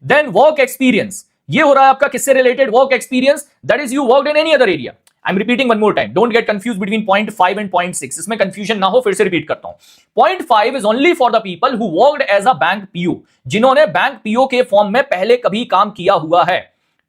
Then work experience, ये हो रहा है आपका किससे related? Work experience, that is you worked in any other area. I am repeating one more time, don't get confuse between point 5 and point 6, इसमें confusion ना हो, फिर से रिपीट करता हूं। Point 5 is only for the people who worked as a bank PO, जिन्होंने bank PO के form में पहले कभी काम किया हुआ है,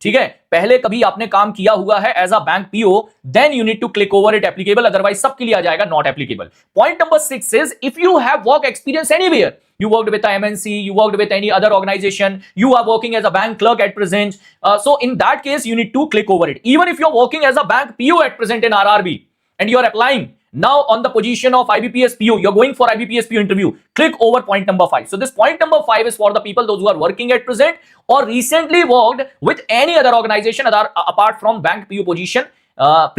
ठीक है, पहले कभी आपने काम किया हुआ है as a bank PO, then you need to click over it applicable, otherwise सबके लिए आ जाएगा not applicable. Point number 6 is if you have work experience anywhere, you worked with a MNC, you worked with any other organization, you are working as a bank clerk at present, so in that case you need to click over it. Even if you're working as a bank PO at present in RRB and you're applying now on the position of IBPS PO, you're going for IBPS PO interview, click over point number 5. So this point number 5 is for the people those who are working at present or recently worked with any other organization apart from bank PO position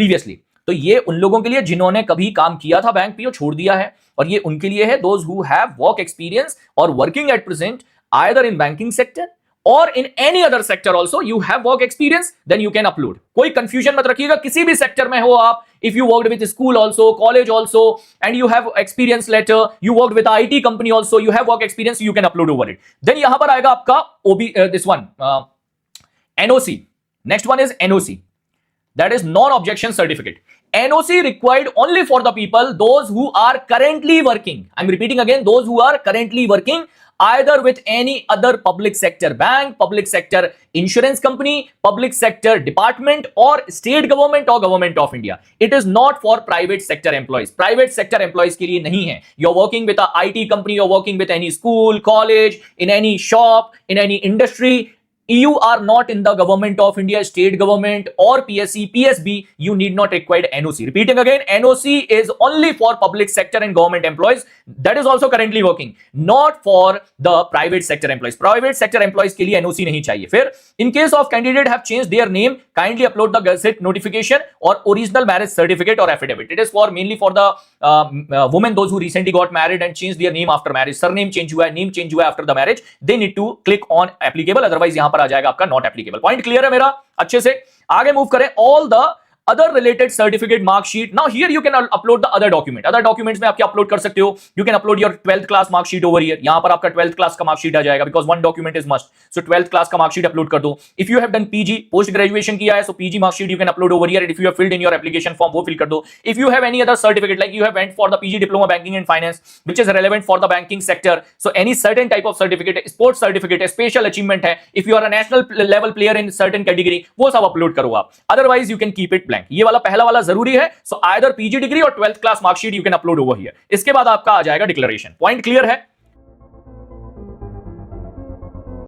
previously. तो ये उन लोगों के लिए जिन्होंने कभी काम किया था बैंक पीओ, छोड़ दिया है, और ये उनके लिए है those who have work experience और working at present either in banking sector और in any other sector also, you have work experience, then you can upload. कोई कंफ्यूजन मत रखिएगा, किसी भी सेक्टर में हो आप, if you worked with school also, college also, and you have experience letter, you worked with IT company also, you have work experience, you can upload over it. Then यहां पर आएगा आपका OB this one NOC. Next one is NOC, that is non-objection certificate. NOC required only for the people those who are currently working. I'm repeating again, those who are currently working either with any other public sector bank, public sector insurance company, public sector department or state government or government of India. It is not for private sector employees. Private sector employees के लिए नहीं है. You're working with a IT company, you're working with any school, college, in any shop, in any industry. You are not in the government of India, state government or PSC, PSB, you need not require NOC. Repeating again, NOC is only for public sector and government employees that is also currently working, not for the private sector employees. Private sector employees के लिए NOC नहीं चाहिए। फिर in case of candidate have changed their name, kindly upload the gazette notification or original marriage certificate or affidavit. It is for mainly for the women those who recently got married and changed their name after marriage, surname change हुआ है, name change हुआ है after the marriage, they need to click on applicable, otherwise यहाँ पर आ जाएगा आपका not applicable. Point clear है मेरा? अच्छे से आगे मूव करें। All the other related certificate, mark sheet. Now here you can upload the other document. Other documents में आप क्या upload कर सकते हो? You can upload your 12th class mark sheet over here. यहाँ पर आपका 12th class का mark sheet आ जाएगा because one document is must. So 12th class का mark sheet upload कर दो. If you have done PG, post graduation किया है, so PG mark sheet you can upload over here. And if you have filled in your application form, वो fill कर दो. If you have any other certificate, like you have went for the PG diploma banking and finance, which is relevant for the banking sector, so any certain type of certificate, sports certificate, special achievement है, if you are a national level player in certain category, वो सब upload करो आप. Otherwise you can keep it blank. ये वाला पहला वाला जरूरी है। सो आइदर पीजी डिग्री और 12th class marksheet you can upload over here. इसके बाद आपका आ जाएगा डिक्लेरेशन। पॉइंट क्लियर है?